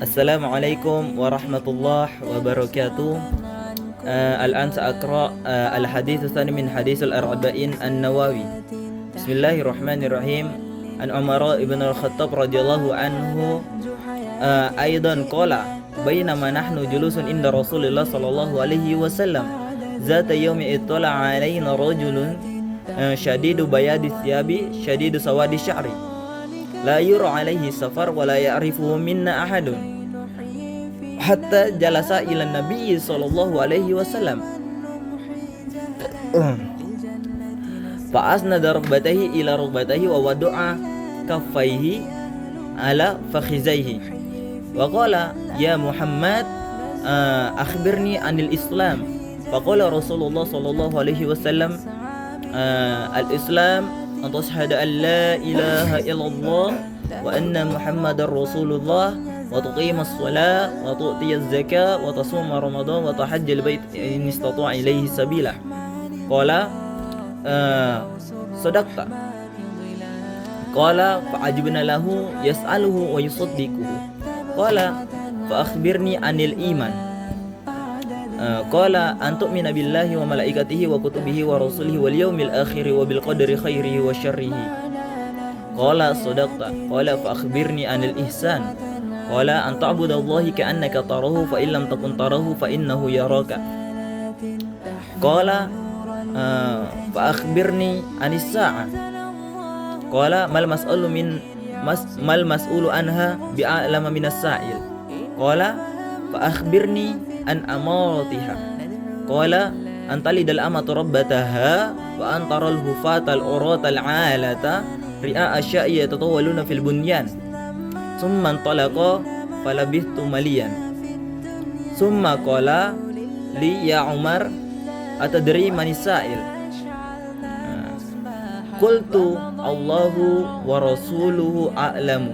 Assalamualaikum warahmatullahi wabarakatuh. الآن سأقرأ الحديث الثاني من حديث الأربعين النووي. بسم الله الرحمن الرحيم. عن عمر بن الخطاب رضي الله عنه أيضا قال بينما نحن جلوس عند رسول الله صلى الله عليه وسلم ذات يوم اطلع علينا رجل شديد بياض الثياب شديد سواد الشعر لا يرى عليه سفر ولا يعرفه منا أحد حتى جلس إلى النبي صلى الله عليه وسلم فأسند ركبتيه إلى ركبتيه ووضع كفيه على فخذيه وقال يا محمد أخبرني عن الإسلام. فقال رسول الله صلى الله عليه وسلم الإسلام أن تشهد أن لا إله إلا الله وأن محمد رسول الله وتقيم الصلاة وتؤتي الزكاة وتصوم رمضان وتحج البيت إن استطاع إليه سبيلا. قال صدقت. قال فعجبنا له يسأله ويصدقه. قال فأخبرني عن الإيمان. قال أن تؤمن بالله وملائكته وكتبه ورسله واليوم الآخر وبالقدر خيره وشره. قال صدقت. قال فأخبرني عن الإحسان. قال أن تعبد الله كأنك تراه فإن لم تكن تراه فإنه يراك. قال فأخبرني عن الساعة. قال ما المسؤول عنها بأعلم من السائل. قال فأخبرني عن أماراتها. قال أن تلد الأمة ربتها وأن ترى الهفاة العراة العالة رئاء الشاء يتطاولون في البنيان. ثم انطلق فلبثت مليا ثم قال لي يا عمر أتدري من السائل؟ قلت الله ورسوله أعلم.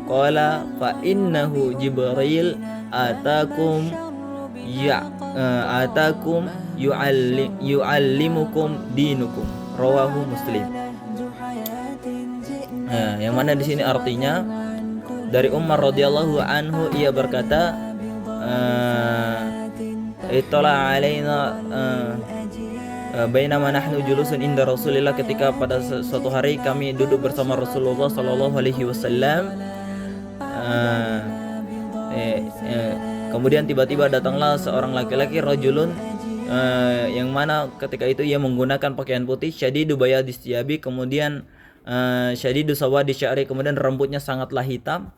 قال فإنه جبريل آتاكم يعلمكم دينكم. Rawahu Muslim. Yang mana di sini artinya dari Umar radhiyallahu anhu, ia berkata Ittala alaina bainama nahnu julusun inda Rasulillah, ketika pada suatu hari kami duduk bersama Rasulullah sallallahu alaihi wasallam. Kemudian tiba-tiba datanglah seorang laki-laki rajulun yang mana ketika itu ia menggunakan pakaian putih syadidu bayadis thiyabi, kemudian syadidu sawadi sya'ri, kemudian rambutnya sangatlah hitam.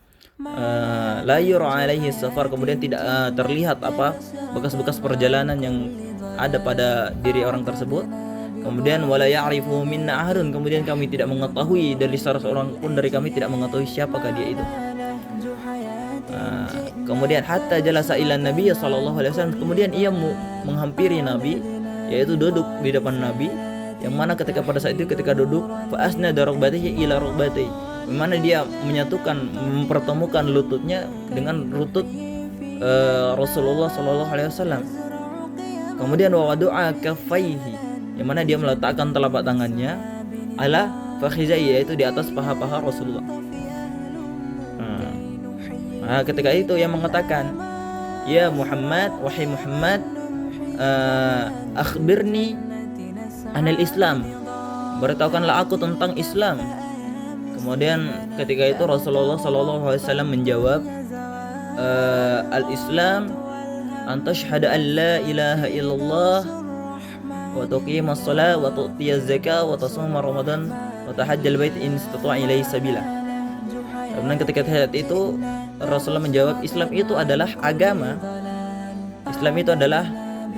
La yura alaihi safar, kemudian tidak terlihat bekas-bekas perjalanan yang ada pada diri orang tersebut. Kemudian wala ya'rifu minna ahadun, kemudian kami tidak mengetahui, dari salah seorang pun dari kami tidak mengetahui siapakah dia itu. Kemudian hatta jalasa ila Nabi sallallahu alaihi wasallam, kemudian ia menghampiri Nabi, yaitu duduk di depan Nabi, yang mana ketika pada saat itu ketika duduk fa asnada rukbatihi ila rukbatihi, di mana dia mempertemukan lututnya dengan lutut Rasulullah sallallahu alaihi wasallam. Kemudian wa wadu'a kaffaihi, yang mana dia meletakkan telapak tangannya ala fakhizai, yaitu di atas paha-paha Rasulullah. Ketika itu ia mengatakan, ya Muhammad, wahai Muhammad, akhbirni anil Islam, beritahukanlah aku tentang Islam. Kemudian ketika itu Rasulullah sallallahu alaihi wasallam menjawab, al-Islam an tashhada an la ilaha illallah wa tuqimas shalah wa tu'tiyaz zakah wa tasuma ramadan wa tahajjal bait in istata'a ilaihi sabila. Kemudian ketika saat itu Rasulullah menjawab, Islam itu adalah agama. Islam itu adalah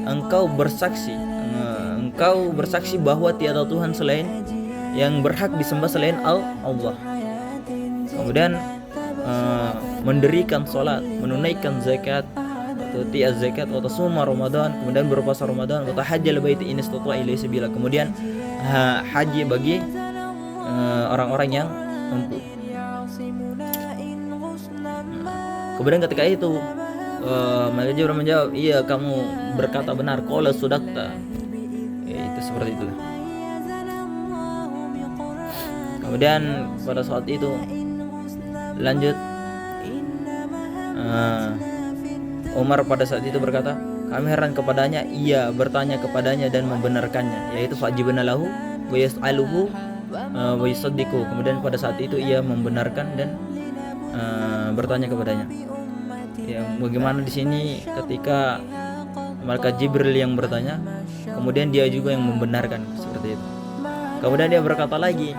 engkau bersaksi bahwa tiada Tuhan selain yang berhak disembah selain Allah. Kemudian mendirikan salat, menunaikan zakat, tu'tiaz zakat wa tasuma ramadan, kemudian berpuasa Ramadan, wa tahajjal bait in istata'a ilaihi sabila, kemudian haji bagi orang-orang yang mampu. Kemudian ketika itu Maka Jibril menjawab, iya kamu berkata benar, qala sudakta. Itu seperti itu. Kemudian pada saat itu lanjut Umar pada saat itu berkata, kami heran kepadanya, ia bertanya kepadanya dan membenarkannya, yaitu fajibna lahu wa yas'aluhu wa yusaddiqu. Kemudian pada saat itu ia membenarkan dan bertanya kepadanya. Ya, bagaimana di sini ketika malaikat Jibril yang bertanya, kemudian dia juga yang membenarkan, seperti itu. Kemudian dia berkata lagi,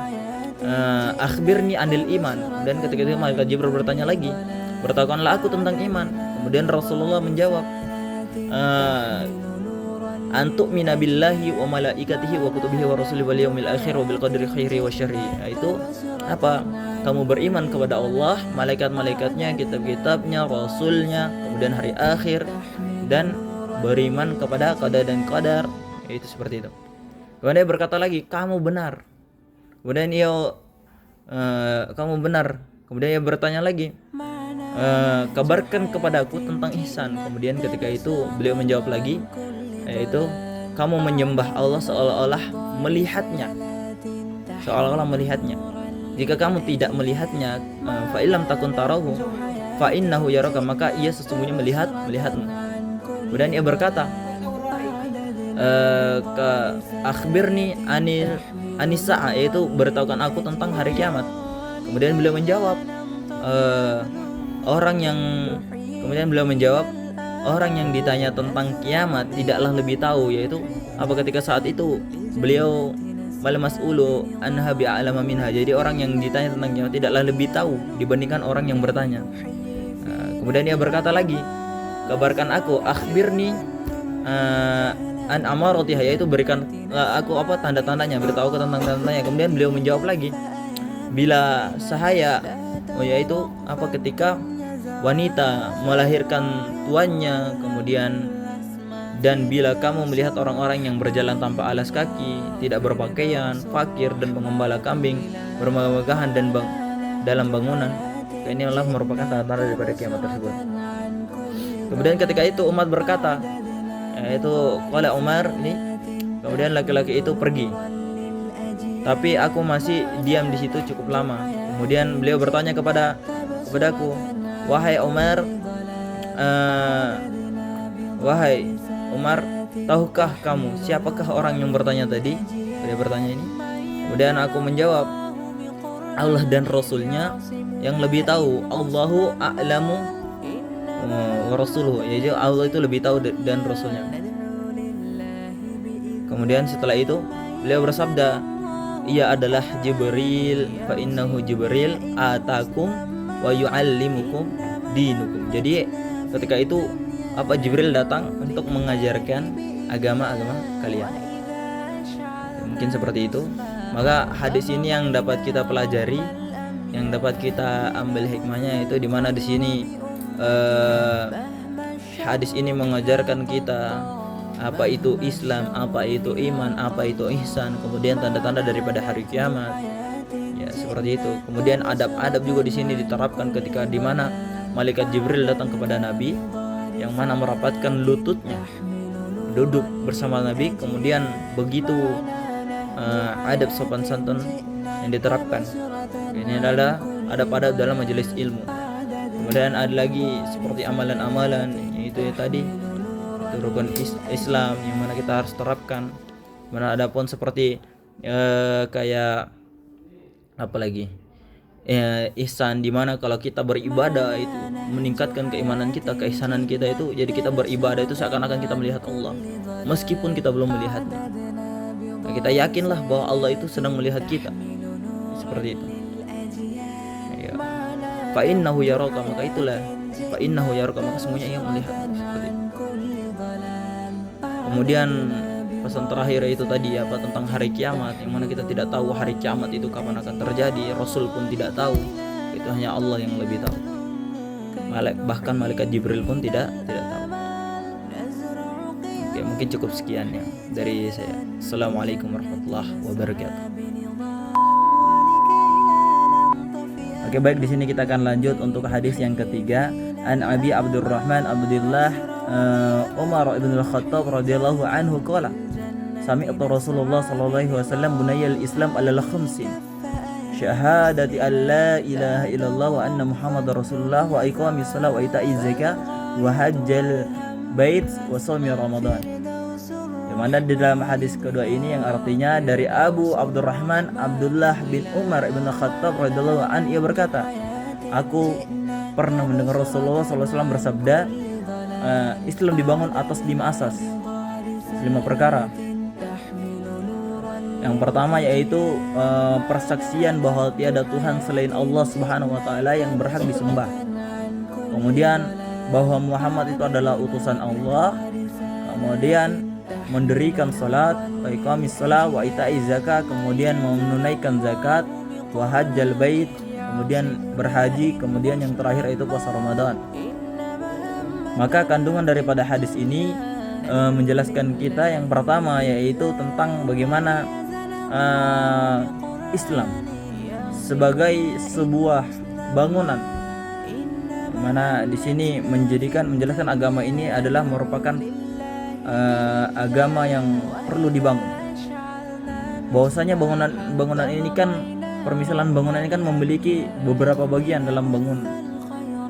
akhbirni anil iman. Dan ketika itu malaikat Jibril bertanya lagi, beritahukanlah aku tentang iman. Kemudian Rasulullah menjawab, antu'mina billahi wa malaikatihi wa kutubihi wa rasulihi wal yaumil akhir wa bil qadri khairi wa syarri. Yaitu apa? Kamu beriman kepada Allah, malaikat-malaikatnya, kitab-kitabnya, rasulnya, kemudian hari akhir, dan beriman kepada qada dan qadar. Itu seperti itu. Kemudian dia berkata lagi, kamu benar. Kemudian kamu benar. Kemudian dia bertanya lagi, kabarkan kepadaku tentang ihsan. Kemudian ketika itu beliau menjawab lagi, yaitu kamu menyembah Allah seolah-olah melihatnya. Jika kamu tidak melihatnya, fa illam takun tarahu fa innahu yaraka, maka ia sesungguhnya melihatmu. Kemudian ia berkata, akhbirni anisa, yaitu beritahukan aku tentang hari kiamat. Kemudian beliau menjawab, orang yang ditanya tentang kiamat tidaklah lebih tahu, yaitu apa, ketika saat itu beliau wal mas'ulu anha bi'alama minha. Jadi orang yang ditanya tentang kiamat tidaklah lebih tahu dibandingkan orang yang bertanya. Kemudian dia berkata lagi, kabarkan aku, akhbirni an amaratiha, yaitu berikan aku apa tanda-tandanya, beritahu aku tentang tanda-tandanya. Kemudian beliau menjawab lagi, bila sahaya, yaitu apa, ketika wanita melahirkan tuannya, kemudian dan bila kamu melihat orang-orang yang berjalan tanpa alas kaki, tidak berpakaian, fakir dan pengembala kambing, bermegah-megahan dan dalam bangunan, ini adalah merupakan tanda-tanda daripada kiamat tersebut. Kemudian ketika itu Umar berkata, yaitu qala Umar ini, kemudian laki-laki itu pergi, tapi aku masih diam di situ cukup lama. Kemudian beliau bertanya kepadaku, wahai Umar, tahukah kamu siapakah orang yang bertanya tadi? Dia bertanya ini. Kemudian aku menjawab, Allah dan Rasulnya yang lebih tahu. Allahu a'lamu wa rasuluhu. Jadi Allah itu lebih tahu dan Rasulnya. Kemudian setelah itu beliau bersabda, ia adalah Jibril, fa innahu Jibril atakum wa yu'allimukum dinukum. Jadi ketika itu apa, Jibril datang untuk mengajarkan agama-agama kalian. Mungkin seperti itu. Maka hadis ini yang dapat kita pelajari, yang dapat kita ambil hikmahnya, itu di mana di sini hadis ini mengajarkan kita apa itu Islam, apa itu iman, apa itu ihsan, kemudian tanda-tanda daripada hari kiamat. Ya, seperti itu. Kemudian adab-adab juga di sini diterapkan ketika di mana malaikat Jibril datang kepada Nabi, yang mana merapatkan lututnya, duduk bersama Nabi. Kemudian begitu adab sopan santun yang diterapkan. Ini adalah adab-adab dalam majelis ilmu. Kemudian ada lagi seperti amalan-amalan, yaitu tadi itu rukun Islam yang mana kita harus terapkan. Mana ada pun seperti kayak apa lagi, ihsan, dimana kalau kita beribadah itu meningkatkan keimanan kita, keihsanan kita itu, jadi kita beribadah itu seakan-akan kita melihat Allah meskipun kita belum melihatnya. Nah, kita yakinlah bahwa Allah itu sedang melihat kita, seperti itu. Ya. Fa innahu yaraka, maka itulah fa innahu yaraka, maka semuanya ia melihat, seperti itu. Kemudian pesan terakhir itu tadi apa, tentang hari kiamat, yang mana kita tidak tahu hari kiamat itu kapan akan terjadi, Rasul pun tidak tahu, itu hanya Allah yang lebih tahu. Bahkan malaikat Jibril pun tidak tahu. Oke, mungkin cukup sekian ya dari saya. Assalamualaikum warahmatullahi wabarakatuh. Oke, baik, di sini kita akan lanjut untuk hadis yang ketiga. An Abi Abdurrahman Abdullah Umar ibn al-Khattab radhiyallahu anhu qala, sami'tu Rasulullah sallallahu alaihi wasallam bunayal Islam ala khamsin syahadati an la ilaha illallah wa anna muhammadar rasulullah wa iqamis shalah wa ita'iz zakah wa hajjal bait wa shaumi ramadan. Yang mana di dalam hadis kedua ini yang artinya dari Abu Abdurrahman Abdullah bin Umar ibn Khattab radhiyallahu anhu, ia berkata, aku pernah mendengar Rasulullah SAW bersabda, Islam dibangun atas 5 asas, 5 perkara. Yang pertama yaitu persaksian bahwa tiada Tuhan selain Allah Subhanahu wa taala yang berhak disembah. Kemudian bahwa Muhammad itu adalah utusan Allah. Kemudian mendirikan salat, wa iqamis shalah, wa ita'iz zakah, kemudian menunaikan zakat, wa hajjal bait, kemudian berhaji, kemudian yang terakhir itu puasa Ramadan. Maka kandungan daripada hadis ini menjelaskan kita yang pertama yaitu tentang bagaimana Islam sebagai sebuah bangunan, mana di sini menjelaskan agama ini adalah merupakan agama yang perlu dibangun. Bahwasanya bangunan ini kan, permisalan bangunan ini kan memiliki beberapa bagian dalam bangunan.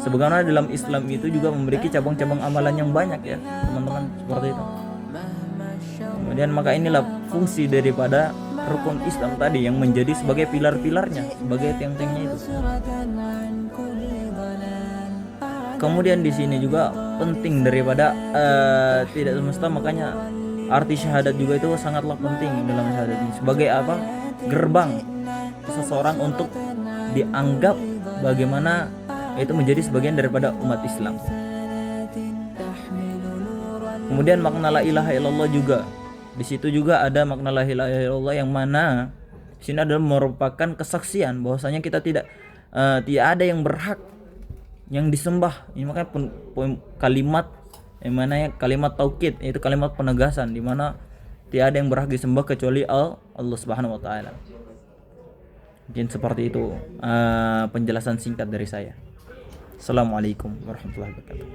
Sebagaimana dalam Islam itu juga memiliki cabang-cabang amalan yang banyak ya teman-teman, seperti itu. Kemudian maka inilah fungsi daripada rukun Islam tadi yang menjadi sebagai pilar-pilarnya, sebagai tiang-tiangnya itu. Kemudian di sini juga penting daripada tidak semesta, makanya arti syahadat juga itu sangatlah penting dalam syahadat ini sebagai apa? Gerbang seseorang untuk dianggap bagaimana itu menjadi sebagian daripada umat Islam. Kemudian makna la ilaha illallah juga. Di situ juga ada makna la ilaha illallah yang mana di sini adalah merupakan kesaksian bahwasanya kita tidak ada yang berhak yang disembah. Ini makanya kalimat yang mana ya, kalimat taukid, yaitu kalimat penegasan di mana tidak ada yang berhak disembah kecuali Allah Subhanahu wa taala. Mungkin seperti itu penjelasan singkat dari saya. Assalamualaikum warahmatullahi wabarakatuh.